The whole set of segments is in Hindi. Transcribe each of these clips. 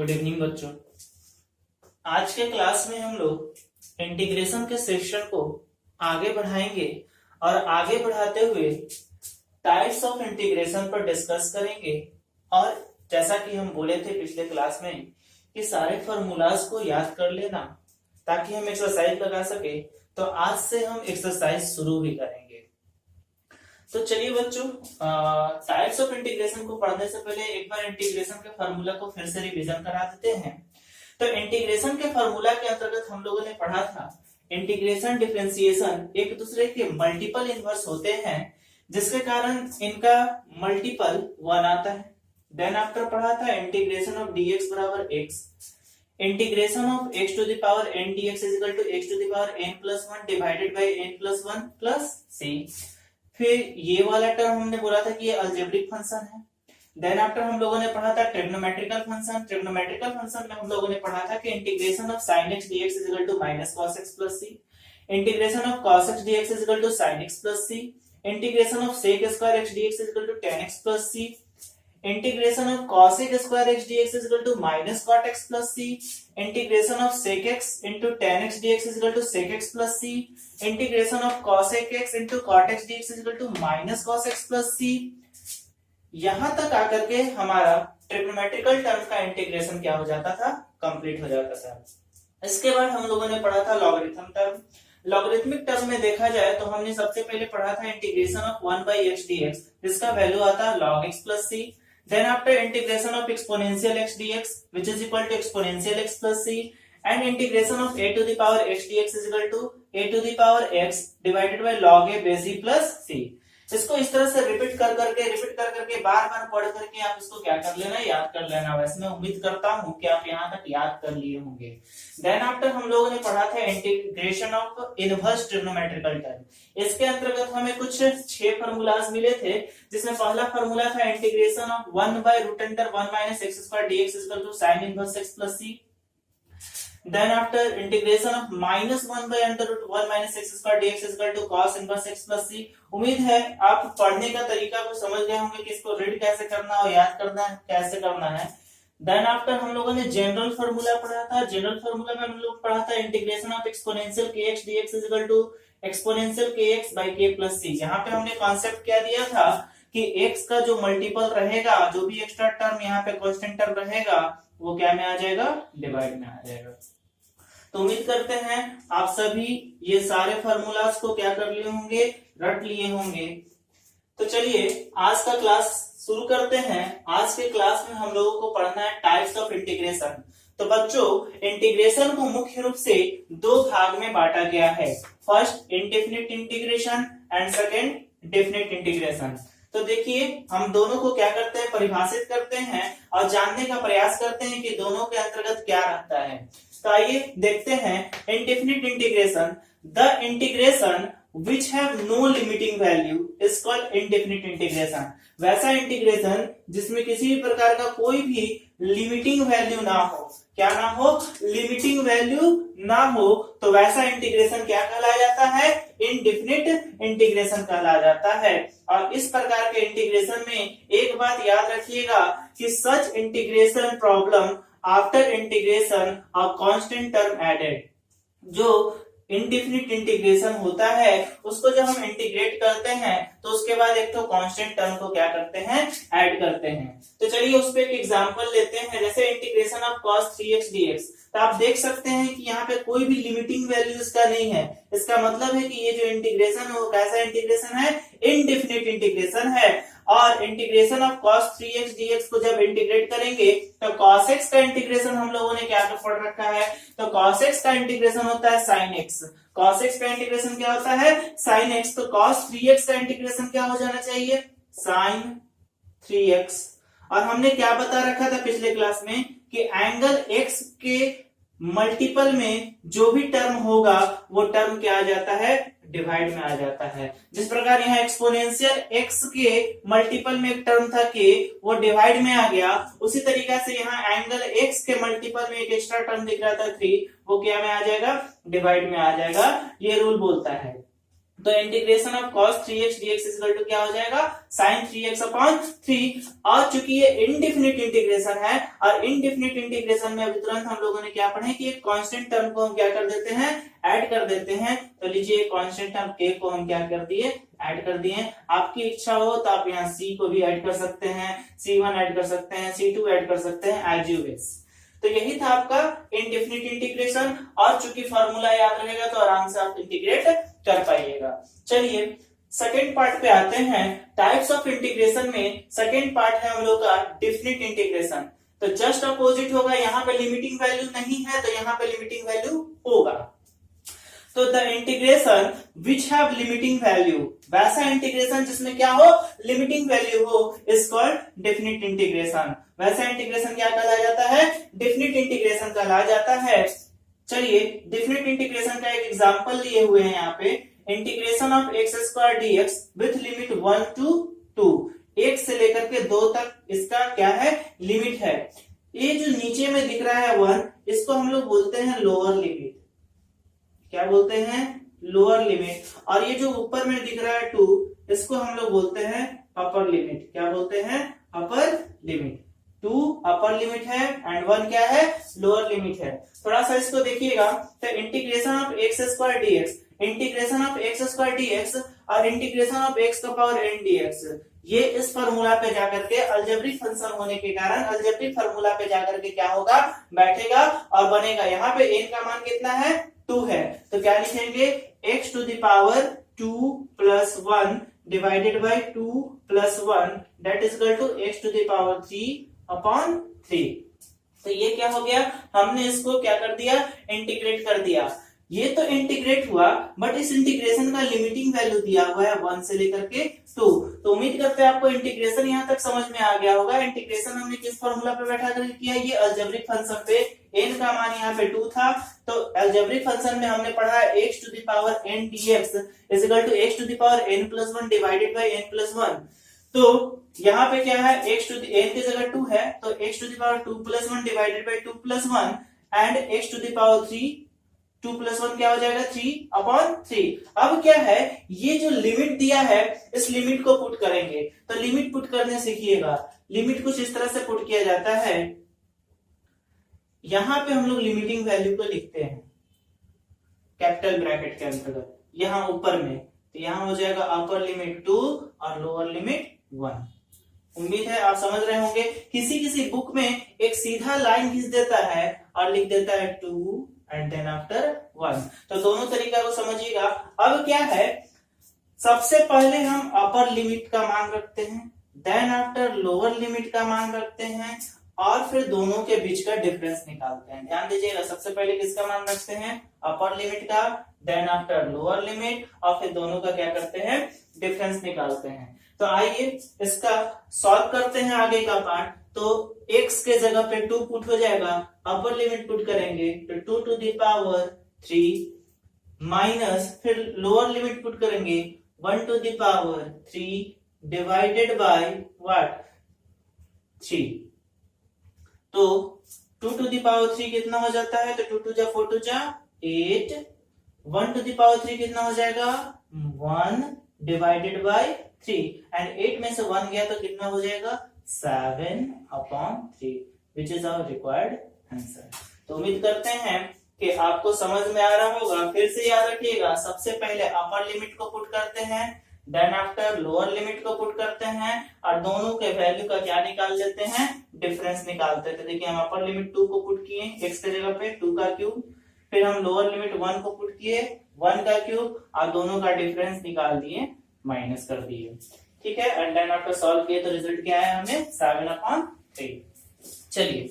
गुड इवनिंग बच्चों। आज के क्लास में हम लोग इंटीग्रेशन के सेक्शन को आगे बढ़ाएंगे और आगे बढ़ाते हुए टाइप्स ऑफ इंटीग्रेशन पर डिस्कस करेंगे। और जैसा कि हम बोले थे पिछले क्लास में कि सारे फॉर्मूलाज को याद कर लेना ताकि हम एक्सरसाइज लगा सके, तो आज से हम एक्सरसाइज शुरू भी करेंगे। तो चलिए बच्चों, टाइप्स ऑफ इंटीग्रेशन को पढ़ने से पहले एक बार इंटीग्रेशन के फार्मूला को फिर से रिवीजन करा देते हैं। तो इंटीग्रेशन के फार्मूला के अंतर्गत हम लोगों ने पढ़ा था इंटीग्रेशन डिफरेंशिएशन एक दूसरे के मल्टीपल इनवर्स होते हैं, जिसके कारण इनका मल्टीपल 1 आता है। देन आफ्टर पढ़ा था इंटीग्रेशन ऑफ dx बराबर x, integration of x to the power n dx is equal to x to the power n plus 1 divided by n plus 1 plus c। फिर ये वाला टर्म हमने बोला था कि ये अलजेब्रिक फंक्शन है। देन आफ्टर हम लोगों ने पढ़ा था ट्रिग्नोमेट्रिकल फंक्शन। ट्रिग्नोमेट्रिकल फंक्शन में हम लोगों ने पढ़ा था कि integration of sin x dx is equal to minus cos x plus c, integration of cos x dx is equal to sin x plus c, integration of sec square x dx is equal to tan x plus c, integration of cosec square x dx is equal to minus cot x plus c, integration of sec x into tan x dx is equal to sec x plus c, integration of cosec x into cot x dx is equal to minus cos x plus c। यहां तक आकर के हमारा ट्रिग्नोमेट्रिकल टर्म का इंटीग्रेशन क्या हो जाता था, कंप्लीट हो जाता था। इसके बाद हम लोगों ने पढ़ा था लॉगरिथम टर्म। लॉगरिथमिक टर्म में देखा जाए तो हमने सबसे पहले पढ़ा था integration of 1 by x dx, जिसका वैल्यू आता है log x plus c। Then after integration of exponential x dx, which is equal to exponential x plus c, and integration of a to the power x dx is equal to a to the power x divided by log a base c plus c। इसको इस तरह से रिपीट कर करके बार बार पढ़ करके आप इसको क्या कर लेना, याद कर लेना। वैसे मैं उम्मीद करता हूं कि आप यहाँ तक याद कर लिए होंगे। देन आफ्टर हम लोगों ने पढ़ा था integration of inverse trigonometrical term. इसके अंतर्गत हमें कुछ 6 फार्मूलाज मिले थे, जिसमें पहला फार्मूला था integration of 1 by root under 1 minus x square dx is equal to sin inverse x plus c। Then after integration of minus 1 by under root 1 minus x square dx is equal to cos inverse x plus c। उम्मीद है आप पढ़ने का तरीका को समझ गए होंगे कि इसको रीड कैसे करना और याद करना कैसे करना है। देन आफ्टर हम लोगों ने जनरल फार्मूला पढ़ा था। जनरल फार्मूला में हम लोग पढ़ा था integration of exponential kx dx is equal to exponential kx by k plus c। यहाँ पे हमने कॉन्सेप्ट क्या दिया था कि x का जो मल्टीपल रहेगा, जो भी एक्स्ट्रा टर्म यहाँ पे कांस्टेंट टर्म रहेगा, वो क्या में आ जाएगा, डिवाइड में आ जाएगा। तो उम्मीद करते हैं आप सभी ये सारे फार्मूलाज को क्या कर लिए होंगे, रट लिए होंगे। तो चलिए आज का क्लास शुरू करते हैं। आज के क्लास में हम लोगों को पढ़ना है टाइप्स ऑफ इंटीग्रेशन। तो बच्चों, इंटीग्रेशन को मुख्य रूप से 2 भाग में बांटा गया है। First indefinite integration and second definite integration. तो देखिए हम दोनों को क्या करते हैं, परिभाषित करते हैं और जानने का प्रयास करते हैं कि दोनों के अंतर्गत क्या रहता है। तो आइए देखते हैं indefinite integration. The integration which have no limiting value is called indefinite integration। वैसा इंटीग्रेशन जिसमें किसी भी प्रकार का कोई भी लिमिटिंग वैल्यू ना हो, क्या ना हो, लिमिटिंग वैल्यू ना हो, तो वैसा इंटीग्रेशन क्या कहलाया जाता है, इनडेफिनिट इंटीग्रेशन कहलाया जाता है। और इस प्रकार के इंटीग्रेशन में एक बात याद रखिएगा कि such integration problem after integration of constant term added. जो इनडेफिनिट इंटीग्रेशन होता है उसको जब हम इंटीग्रेट करते हैं तो उसके बाद एक तो कांस्टेंट टर्म को क्या करते हैं, ऐड करते हैं। तो चलिए उस पे एक एग्जांपल लेते हैं, जैसे integration of cos 3x dx। तो आप देख सकते हैं कि यहाँ पे कोई भी लिमिटिंग वैल्यू इसका नहीं है। इसका मतलब है कि ये जो इंटीग्रेशन है वो कैसा इंटीग्रेशन है, इनडेफिनिट इंटीग्रेशन है। और integration of cos 3x dx को जब इंटीग्रेट करेंगे तो cos x का इंटीग्रेशन हम लोगों ने क्या पढ़ रखा है, तो cos x का इंटीग्रेशन होता है sin x। cos x का इंटीग्रेशन क्या होता है, sin x। तो cos 3x का इंटीग्रेशन क्या हो जाना चाहिए, sin 3x। और हमने क्या बता रखा था पिछले क्लास में कि एंगल x के मल्टीपल में जो भी टर्म होगा वो टर्म क्या आ जाता है, डिवाइड में आ जाता है। जिस प्रकार यहाँ एक्सपोनेंशियल x के मल्टीपल में एक टर्म था k, वो डिवाइड में आ गया, उसी तरीका से यहाँ एंगल x के मल्टीपल में एक एक्स्ट्रा टर्म दिख रहा था 3, वो क्या में आ जाएगा, डिवाइड में आ जाएगा। ये रूल बोलता है। तो integration of cos 3x dx equal to क्या हो जाएगा, sin 3x अपॉन 3। और चूंकि ये इनडिफिनिट इंटीग्रेशन है, और इनडिफिनिट इंटीग्रेशन में अभी तुरंत हम लोगों ने क्या पढ़े कि एक कांस्टेंट टर्म को हम क्या कर देते हैं, ऐड कर देते हैं। तो लीजिए कांस्टेंट टर्म k को हम क्या कर दिए, ऐड कर दिए। आपकी इच्छा हो तो आप यहाँ c को भी ऐड कर सकते हैं, c1 ऐड कर सकते हैं, c2 ऐड कर सकते हैं, एज यू विश। तो यही था आपका इनडेफिनिट इंटीग्रेशन, और चूंकि फॉर्मूला याद रहेगा तो आराम से आप इंटीग्रेट कर पाइएगा। चलिए सेकेंड पार्ट पे आते हैं। टाइप्स ऑफ इंटीग्रेशन में सेकेंड पार्ट है हम लोग का डेफिनिट इंटीग्रेशन। तो जस्ट अपोजिट होगा, यहाँ पे लिमिटिंग वैल्यू नहीं है तो यहाँ पे लिमिटिंग वैल्यू होगा। तो the integration which have limiting value, वैसा इंटीग्रेशन जिसमें क्या हो, लिमिटिंग वैल्यू हो, इज कॉल्ड डेफिनिट इंटीग्रेशन। वैसा इंटीग्रेशन क्या कहलाया जाता है, डेफिनिट इंटीग्रेशन कहलाया जाता है। चलिए डेफिनिट इंटीग्रेशन का एक एग्जांपल लिए हुए हैं यहाँ पे, integration of x square dx with limit 1 to 2, 1 से लेकर के 2 तक इसका क्या है, लिमिट है। ये जो नीचे में दिख रहा है 1, इसको हम लोग बोलते हैं लोअर लिमिट। क्या बोलते हैं, लोअर लिमिट। और ये जो ऊपर में दिख रहा है 2, इसको हम लोग बोलते हैं अपर लिमिट। क्या बोलते हैं, अपर लिमिट। 2 अपर लिमिट है एंड 1 क्या है, लोअर लिमिट है। थोड़ा सा इसको देखिएगा, तो integration of x square dx, integration of x square dx और इंटीग्रेशन ऑफ एक्स का पावर एन डीएक्स, ये इस फार्मूला पे जाकर के अलजेब्रिक फंक्शन होने के कारण अलजेब्रिक फार्मूला पे जाकर के क्या होगा, बैठेगा और बनेगा। यहाँ पे n का मान कितना है, 2 है, तो क्या लिखेंगे, x to the power 2 plus 1 divided by 2 plus 1 that is equal to x to the power 3 upon 3। तो ये क्या हो गया, हमने इसको क्या कर दिया, इंटीग्रेट कर दिया। ये तो इंटीग्रेट हुआ, बट इस इंटीग्रेशन का लिमिटिंग वैल्यू दिया हुआ है 1 से लेकर के 2। तो उम्मीद करते हैं आपको इंटीग्रेशन यहाँ तक समझ में आ गया होगा। इंटीग्रेशन हमने किस फॉर्मूला पे बैठा कर किया, ये अलजेब्रिक फंक्शन पे। n का मान यहाँ पे 2 था, तो अलजेब्रिक फंक्शन में हमने पढ़ा x to the power n dx is equal to x to the power n plus 1 divided by n plus 1। तो यहाँ पे क्या है, x टू द n की जगह 2 है, तो x to the power 2 plus 1 divided by 2 plus 1 and x to the power 3, 2 plus 1 क्या हो जाएगा, 3 अपॉन 3। अब क्या है, ये जो लिमिट दिया है इस लिमिट को पुट करेंगे। तो लिमिट पुट करने सीखिएगा। लिमिट कुछ इस तरह से पुट किया जाता है, यहां पे हम लोग लिमिटिंग वैल्यू को लिखते हैं कैपिटल ब्रैकेट के अंतर्गत, यहां ऊपर में। तो यहां हो जाएगा अपर लिमिट 2 और लोअर लिमिट 1। उम्मीद है आप समझ रहे होंगे। किसी किसी बुक में एक सीधा लाइन खींच देता है और लिख देता है 2 एंड देन आफ्टर 1। तो दोनों तरीका को समझिएगा। अब क्या है, सबसे पहले हम अपर लिमिट का मान रखते हैं, देन आफ्टर लोअर लिमिट का मान रखते हैं, और फिर दोनों के बीच का डिफरेंस निकालते हैं। ध्यान दीजिएगा, सबसे पहले किसका मान रखते हैं, अपर लिमिट का, देन आफ्टर लोअर लिमिट, और फिर दोनों का क्या करते हैं, डिफरेंस निकालते हैं। तो आइए इसका सॉल्व करते हैं आगे का पार्ट। तो x के जगह पे 2 पुट हो जाएगा, अपर लिमिट पुट करेंगे तो 2 टू द पावर 3 माइनस, फिर लोअर लिमिट पुट करेंगे 1 to the power 3 divided by what, 3। तो 2 टू द पावर 3 कितना हो जाता है, तो 2 टू जा 4 टू जा 8, 1 टू द पावर 3 कितना हो जाएगा, 1 डिवाइडेड बाय 3 एंड 8 में से 1 गया तो कितना हो जाएगा, 7 upon 3 which is our required answer. तो उम्मीद करते हैं कि आपको समझ में आ रहा होगा। फिर से याद रखिएगा, सबसे पहले अपर लिमिट को पुट करते हैं, देन आफ्टर लोअर लिमिट को पुट करते हैं, और दोनों के वैल्यू का क्या निकाल देते हैं, डिफरेंस निकालते हैं। देखिए हम अपर लिमिट 2 को पुट किए x के जगह पे 2 का क्यूब, फिर हम लोअर लिमिट 1 को पुट किए 1 का क्यूब, और दोनों का डिफरेंस निकाल दिए, माइनस कर दिए। ठीक है, एंड देन आफ्टर सॉल्व किए तो रिजल्ट क्या है हमें, 7 अपॉन 3। चलिए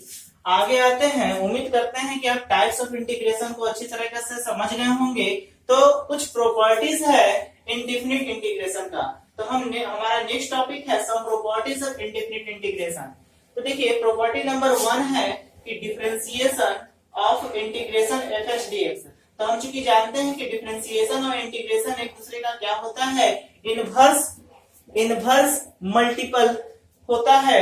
आगे आते हैं। उम्मीद करते हैं कि आप टाइप्स ऑफ इंटीग्रेशन को अच्छी तरीके से समझ गए होंगे। तो कुछ प्रॉपर्टीज है इंडेफिनिट इंटीग्रेशन का। तो हमने हमारा नेक्स्ट टॉपिक है some properties of indefinite integration. तो देखिए प्रॉपर्टी नंबर 1 है कि differentiation of integration fx dx। तो हम चूंकि जानते हैं कि डिफरेंशिएशन और इंटीग्रेशन एक दूसरे का क्या होता है, इनवर्स मल्टीपल होता है,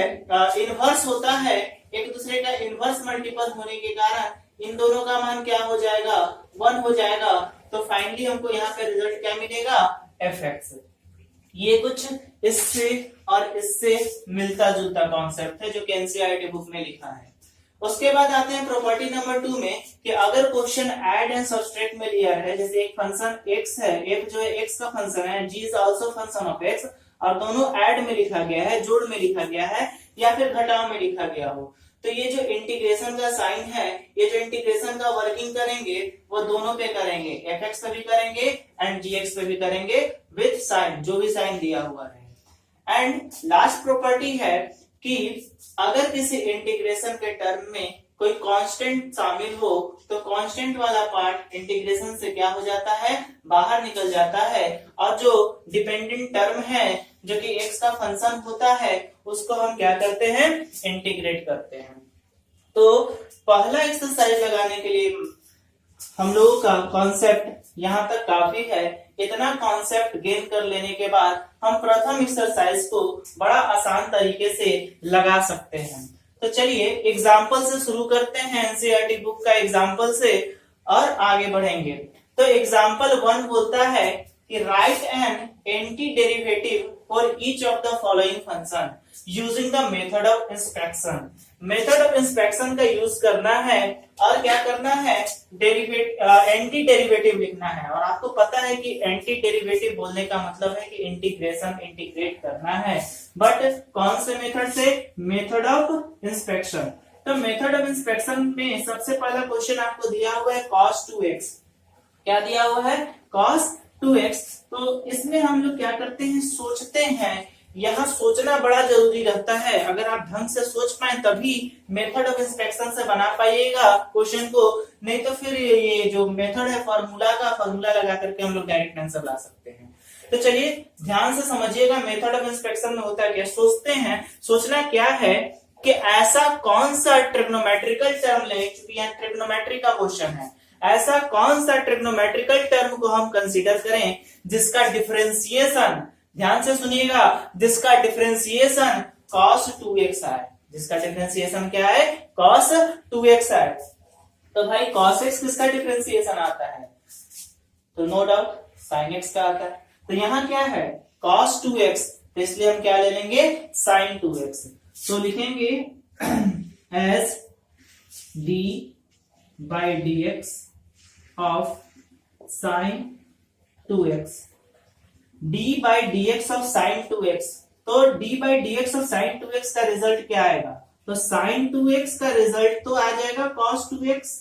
इनवर्स होता है, एक दूसरे का इनवर्स मल्टीपल होने के कारण इन दोनों का मान क्या हो जाएगा, 1 हो जाएगा। तो फाइनली हमको यहाँ पे रिजल्ट क्या मिलेगा, एफ एक्स। ये कुछ इससे और इससे मिलता जुलता कॉन्सेप्ट है जो कि एनसीईआरटी बुक में लिखा है। उसके बाद आते हैं प्रॉपर्टी नंबर 2 में कि अगर क्वेश्चन ऐड एंड सब्सट्रैक्ट में लिया है, जैसे एक फंक्शन x है, f जो है x का फंक्शन है, g is also function of x, और दोनों ऐड में लिखा गया है, जोड़ में लिखा गया है या फिर घटाव में लिखा गया हो, तो ये जो इंटीग्रेशन का साइन है, ये जो इंटीग्रेशन का वर्किंग करेंगे वो दोनों पे करेंगे, fx पे भी करेंगे एंड gx पे भी करेंगे विद साइन, जो भी साइन दिया हुआ है। एंड लास्ट प्रॉपर्टी है कि अगर किसी इंटीग्रेशन के टर्म में कोई कांस्टेंट शामिल हो तो कांस्टेंट वाला पार्ट इंटीग्रेशन से क्या हो जाता है, बाहर निकल जाता है, और जो डिपेंडेंट टर्म है जो कि x का फंक्शन होता है उसको हम क्या करते हैं, इंटीग्रेट करते हैं। तो पहला एक्सरसाइज लगाने के लिए हम लोगों का कॉन्सेप्ट यहाँ तक काफी है। इतना कॉन्सेप्ट गेन कर लेने के बाद हम प्रथम एक्सरसाइज को बड़ा आसान तरीके से लगा सकते हैं। तो चलिए एग्जाम्पल से शुरू करते हैं, एनसीईआरटी बुक का एग्जाम्पल से, और आगे बढ़ेंगे। तो एग्जाम्पल 1 बोलता है कि right an anti derivative for each of the following function using the method of inspection. Method of inspection का यूज करना है और क्या करना है, एंटी डेरिवेटिव लिखना है। और आपको पता है कि एंटी डेरिवेटिव बोलने का मतलब है कि इंटीग्रेशन, इंटीग्रेट करना है, बट कौन से मेथड से, मेथड ऑफ इंस्पेक्शन। तो मेथड ऑफ इंस्पेक्शन में सबसे पहला क्वेश्चन आपको दिया हुआ है cos 2x। क्या दिया हुआ है, cos 2x। तो इसमें हम लोग क्या करते हैं, सोचते हैं। यहाँ सोचना बड़ा जरूरी रहता है, अगर आप ढंग से सोच पाए तभी मेथड ऑफ इंस्पेक्शन से बना पाइएगा क्वेश्चन को, नहीं तो फिर ये जो मेथड है फॉर्मूला लगा करके हम लोग डायरेक्ट आंसर ला सकते हैं। तो चलिए ध्यान से समझिएगा, मेथड ऑफ इंस्पेक्शन में होता है क्या, सोचते हैं। सोचना क्या है कि ऐसा कौन सा ट्रिग्नोमेट्रिकल टर्म ले, क्योंकि यहाँ ट्रिग्नोमेट्री का क्वेश्चन है, ऐसा कौन सा ट्रिग्नोमेट्रिकल टर्म को हम कंसीडर करें जिसका डिफरेंशिएशन, ध्यान से सुनिएगा, जिसका डिफरेंशिएशन cos 2x आए, जिसका डिफरेंशिएशन क्या है, cos 2x आए। तो भाई cos x किसका डिफरेंशिएशन आता है, तो नो डाउट sin x का आता है। तो यहाँ क्या है, cos 2x, तो इसलिए हम क्या ले लेंगे, sin 2x। तो लिखेंगे as d by dx of sin 2x, d by dx of sin 2x। तो d by dx of sin 2x का रिजल्ट क्या आएगा, तो sin 2x का रिजल्ट तो आ जाएगा cos 2x।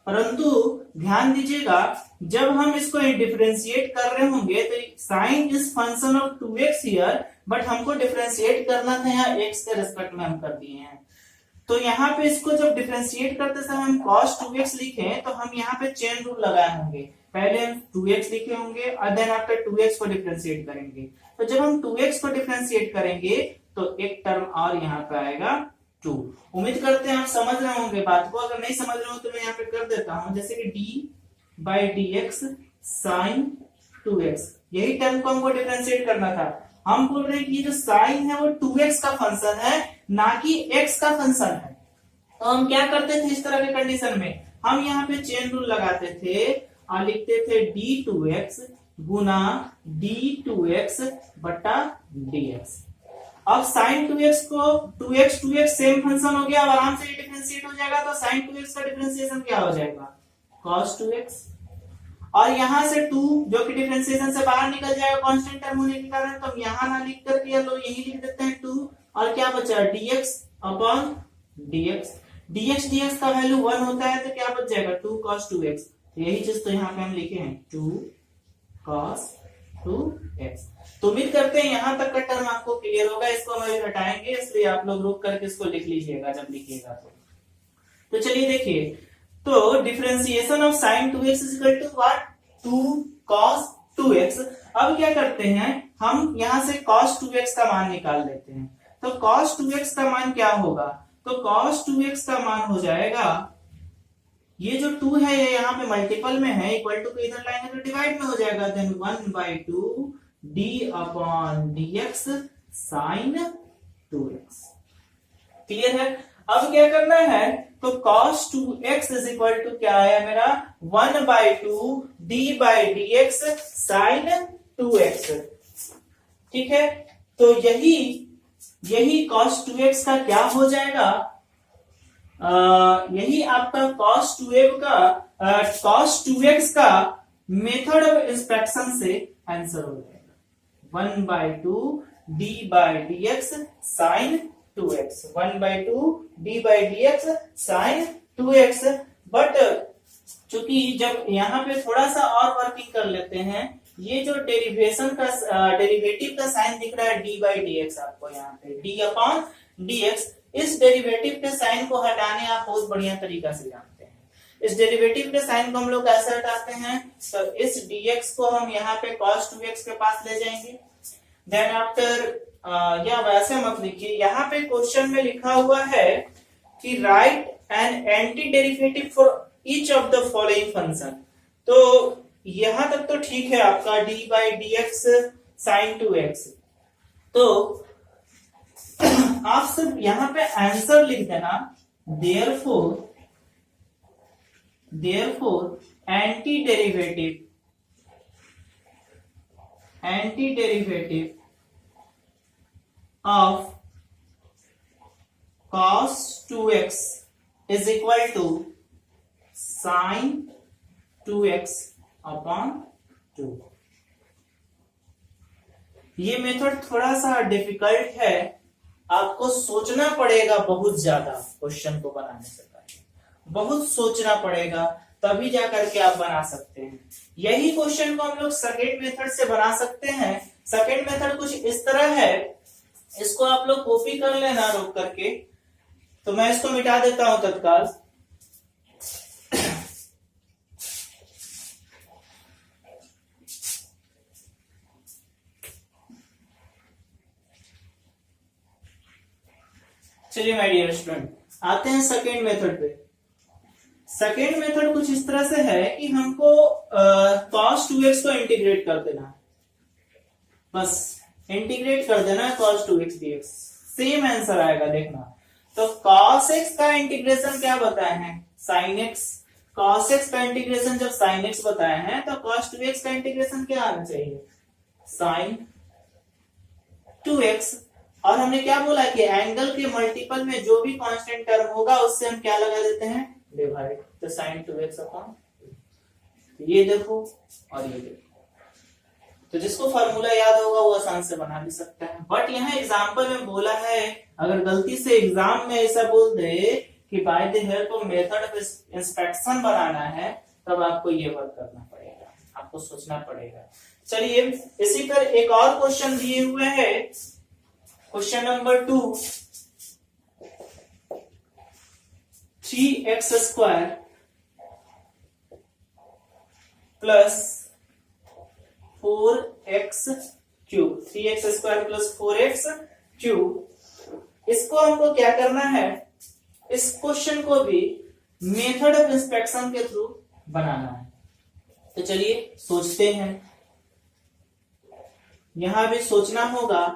परंतु ध्यान दीजिएगा, जब हम इसको डिफरेंशिएट कर रहे होंगे तो sin is function of 2x here, but हमको डिफरेंशिएट करना था, यहाँ x के रेस्पेक्ट में हम कर दिए हैं। तो यहाँ पे इसको जब डिफरेंशिएट करते समय हम cos 2x लिखे तो हम यहाँ पे चेन रूल लगाए होंगे, पहले हम 2x लिखे होंगे और देन आफ्टर 2x को डिफरेंशिएट करेंगे। तो जब हम 2x को डिफरेंशिएट करेंगे तो एक टर्म और यहाँ पे आएगा 2। उम्मीद करते हैं आप समझ रहे होंगे बात को, अगर नहीं समझ रहे हो तो मैं यहाँ पे कर देता हूँ, जैसे कि d by dx sin 2x, यही टर्म को हमको डिफरेंशिएट करना था। हम बोल रहे हैं कि ये जो साइन है वो 2x का फंक्शन है, ना कि x का फंक्शन है। तो हम क्या करते थे इस तरह के कंडीशन में, हम यहाँ पे चेन रूल लगाते थे और लिखते थे d2x गुना d2x बटा dx। अब sin 2x को 2x सेम फंक्शन हो गया, अब आराम से डिफरेंशिएट हो जाएगा। तो sin 2x का डिफरेंशिएशन क्या हो जाएगा, cos 2x, और यहां से 2 जो कि डिफरेंशिएशन से बाहर निकल जाएगा कांस्टेंट टर्म होने के कारण, तो हम यहां ना लिख करके या लो यही लिख देते हैं 2, और क्या बचा dx अपॉन dx। dx का वैल्यू 1 होता है तो क्या बच जाएगा 2 cos 2x। यही चीज तो यहाँ पे हम लिखे हैं 2 cos 2x। तो उम्मीद करते हैं यहाँ तक का टर्म आपको क्लियर होगा। इसको हम अभी हटाएंगे, इसलिए आप लोग रुक करके इसको लिख लीजिएगा जब लिखिएगा तो चलिए देखिए, तो differentiation of sin 2x is equal to what, 2 cos 2x। अब क्या करते हैं, हम यहां से cos 2x का मान निकाल लेते हैं। तो cos 2x का मान क्या होगा, तो cos 2x का मान हो जाएगा, ये जो 2 है ये यहाँ पे मल्टीपल में है, इक्वल टू इधर लाएंगे तो डिवाइड में हो जाएगा, then 1/2 d upon dx sin 2x। Clear है। अब क्या करना है, तो cos 2x is equal to क्या आया मेरा 1/2 d by dx sin 2x। ठीक है, तो यही cos 2x का क्या हो जाएगा, यही आपका cos 2x का मेथड ऑफ इंस्पेक्शन से आंसर हो जाएगा 1/2 d/dx sin 2x, 1/2 d/dx sin 2x। But चूंकि जब यहाँ पे थोड़ा सा और वर्किंग कर लेते हैं, ये जो डेरिवेटिव का साइन दिख रहा है d/dx, आपको यहाँ पे d/dx, इस डेरिवेटिव के साइन को हटाने आप बहुत बढ़िया तरीका से जानते हैं। इस डेरिवेटिव के साइन को हम लोग कैसे हटाते हैं, तो इस dx को हम यहाँ पे cos 2x के पास ले जाएंगे। देन आफ्टर या वैसे मत लिखिए, यहाँ पे क्वेश्चन में लिखा हुआ है कि right an anti derivative for each of the following function. तो यहां तक तो ठीक है आपका d/dx sin 2x। तो आप सिर्फ यहां पे आंसर लिख देना, therefore anti derivative of cos 2x is equal to sin 2x upon 2। ये मेथड थोड़ा सा डिफिकल्ट है, आपको सोचना पड़ेगा बहुत ज्यादा क्वेश्चन को बनाने से पहले, बहुत सोचना पड़ेगा, तभी जा करके आप बना सकते हैं। यही क्वेश्चन को हम लोग सेकंड मेथड से बना सकते हैं। सेकंड मेथड कुछ इस तरह है, इसको आप लोग कॉपी कर लेना रोक करके, तो मैं इसको मिटा देता हूं तत्काल। चलिए माय डियर स्टूडेंट, आते हैं सेकेंड मेथड पे। सेकेंड मेथड कुछ इस तरह से है कि हमको cos 2x को इंटीग्रेट कर देना है, बस इंटीग्रेट कर देना है cos 2x dx, same answer आएगा देखना। तो cos x का इंटीग्रेशन क्या बताए हैं, sin x। cos x का इंटीग्रेशन जब sin x बताए हैं, तो cos 2x का इंटीग्रेशन क्या आना चाहिए, sin 2x। और हमने क्या बोला कि एंगल के मल्टीपल में जो भी कांस्टेंट टर्म होगा उससे हम क्या लगा देते हैं, डिवाइड। तो sin 2x अपॉन, ये देखो और ये देखो, तो जिसको फार्मूला याद होगा वो आसान से बना भी सकता है। बट यहाँ एग्जाम्पल में बोला है, अगर गलती से एग्जाम में ऐसा बोल दे कि by the help of method of inspection बनाना है, तब आपको ये वर्क करना पड़ेगा, आपको सोचना पड़ेगा। चलिए इसी पर एक और क्वेश्चन दिए हुए हैं, question number 2, 3x² plus 4x³ 3x² plus 4x³। इसको हमको क्या करना है, इस क्वेश्चन को भी मेथड ऑफ इंस्पेक्शन के थ्रू बनाना है। तो चलिए सोचते हैं, यहां भी सोचना होगा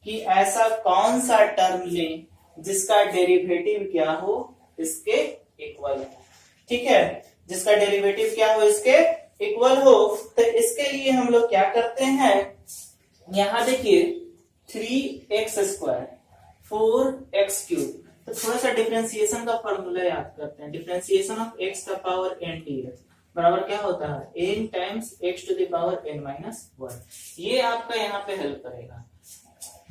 कि ऐसा कौन सा टर्म लें जिसका डेरिवेटिव क्या हो, इसके इक्वल हो। ठीक है, जिसका डेरिवेटिव क्या हो, इसके इक्वल हो। तो इसके लिए हम लोग क्या करते हैं, यहां देखिए 3x² 4x³, तो थोड़ा सा डिफरेंशिएशन का फॉर्मूला याद करते हैं। डिफरेंशिएशन ऑफ x का पावर n dx बराबर क्या होता है, n times x to the power n-1। ये आपका यहाँ पे हेल्प करेगा।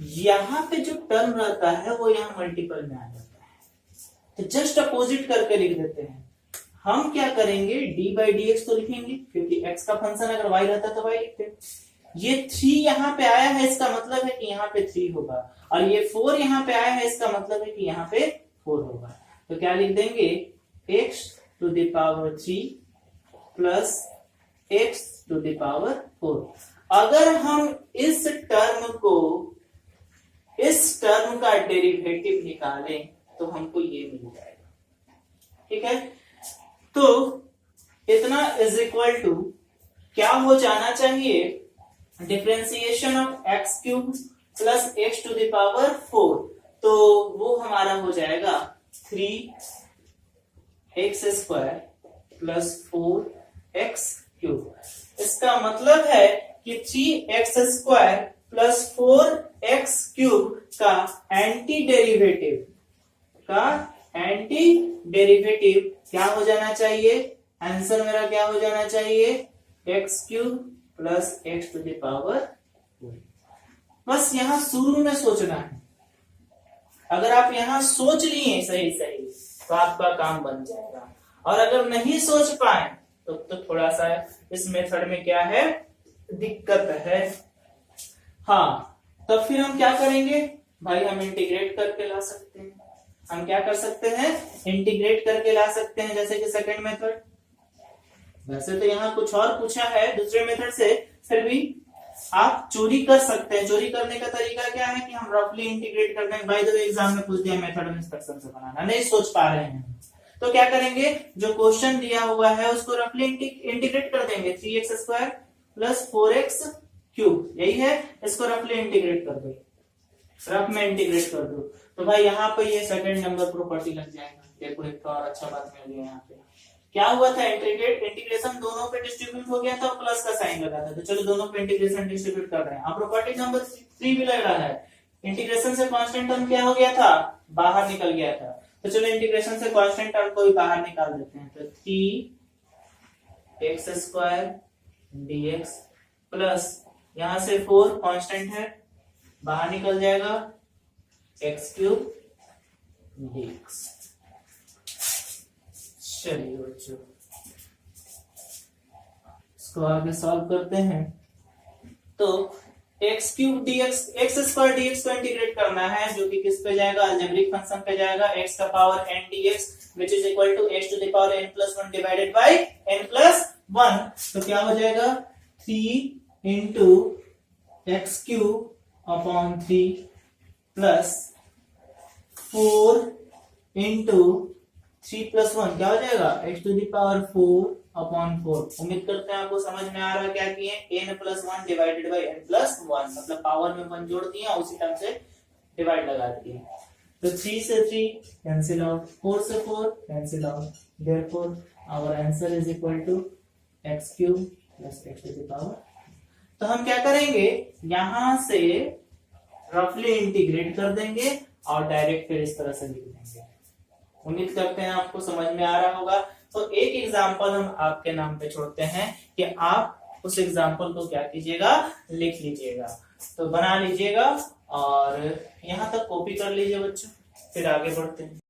यहाँ पे जो टर्म रहता है वो यहाँ मल्टीपल में आ जाता है, तो जस्ट अपोजिट करके लिख देते हैं। हम क्या करेंगे, d/dx तो लिखेंगे, क्योंकि x का फंक्शन अगर y रहता तो y लिखते। ये 3 यहाँ पे आया है, इसका मतलब है कि यहाँ पे 3 होगा, और ये 4 यहाँ पे आया है, इसका मतलब है कि यहाँ पे 4 होगा। तो क्या लिख देंगे, x to the power 3 plus x to the power 4। अगर हम इस टर्म का डेरिवेटिव निकालें तो हमको ये मिल जाएगा। ठीक है, तो इतना इज इक्वल टू क्या हो जाना चाहिए, differentiation of x³ plus x to the power 4, तो वो हमारा हो जाएगा 3x² प्लस 4x³। इसका मतलब है कि 3x² प्लस 4x³ का एंटी क्या हो जाना चाहिए? आंसर मेरा क्या हो जाना चाहिए? x³ plus x⁴। बस यहां शुरू में सोचना है। अगर आप यहां सोच लिए सही तो आपका काम बन जाएगा, और अगर नहीं सोच पाए तो थोड़ा सा इस मेथड में क्या है, दिक्कत है। हाँ, तब फिर हम क्या करेंगे भाई? हम इंटीग्रेट करके ला सकते हैं। हम क्या कर सकते हैं? इंटीग्रेट करके ला सकते हैं, जैसे कि सेकंड मेथड। वैसे तो यहाँ कुछ और पूछा है दूसरे मेथड से, फिर भी आप चोरी कर सकते हैं। चोरी करने का तरीका क्या है कि हम रफली इंटीग्रेट करते हैं। बाय द वे एग्जाम में पूछ दिया मेथड में इंस्ट्रक्शन से बनाना, नहीं सोच पा रहे हैं तो क्या करेंगे? जो क्वेश्चन दिया हुआ है उसको रफली इंटीग्रेट कर देंगे। 3x² प्लस 4x³, यही है। इसको रफली इंटीग्रेट कर दो, रफ में इंटीग्रेट कर दो, तो भाई यहाँ पे ये सेकंड नंबर प्रॉपर्टी लग जाएगा। देखो एक तो और अच्छा बात मिल गया। यहाँ पे क्या हुआ था? इंटीग्रेशन दोनों पे डिस्ट्रीब्यूट हो गया था और प्लस का साइन लगा था। तो चलो दोनों पे इंटीग्रेशन डिस्ट्रीब्यूट कर रहे हैं। अब प्रॉपर्टी नंबर 3 भी लग रहा है। इंटीग्रेशन से कांस्टेंट टर्म क्या हो गया था? बाहर निकल गया था। तो चलो इंटीग्रेशन से कांस्टेंट टर्म को भी बाहर निकाल देते हैं। तो 3x² dx प्लस यहां से 4 कांस्टेंट है, बाहर निकल जाएगा, x³ dx। चलिए बच्चों इसको आगे सॉल्व करते हैं। तो x³ dx, x² dx को इंटीग्रेट करना है, जो कि किस पे जाएगा? अलजेब्रिक फंक्शन पे जाएगा। x का power n dx which is equal to x⁴n+1 divided by n+1। तो क्या हो जाएगा? 3 इंटू x³ प्लस 4 इंटू 3+1 क्या हो जाएगा? x⁴/4। उम्मीद करते हैं आपको समझ में आ रहा है क्या किए? n+1 डिवाइडेड बाय n+1, मतलब पावर में 1 जोड़ दिया, उसी टाइम से डिवाइड लगा दिए। तो 3 से 3 कैंसिल आउट, 4 से 4 cancel out, therefore our answer is equal to x³ plus x⁴। तो हम क्या करेंगे? यहां से रफली इंटीग्रेट कर देंगे और डायरेक्ट फिर इस तरह से लिख देंगे। उम्मीद करते हैं आपको समझ में आ रहा होगा। तो एक एग्जांपल हम आपके नाम पे छोड़ते हैं कि आप उस एग्जांपल को क्या कीजिएगा? लिख लीजिएगा। तो बना लीजिएगा और यहां तक कॉपी कर लीजिए बच्चों, फिर आगे बढ़ते हैं।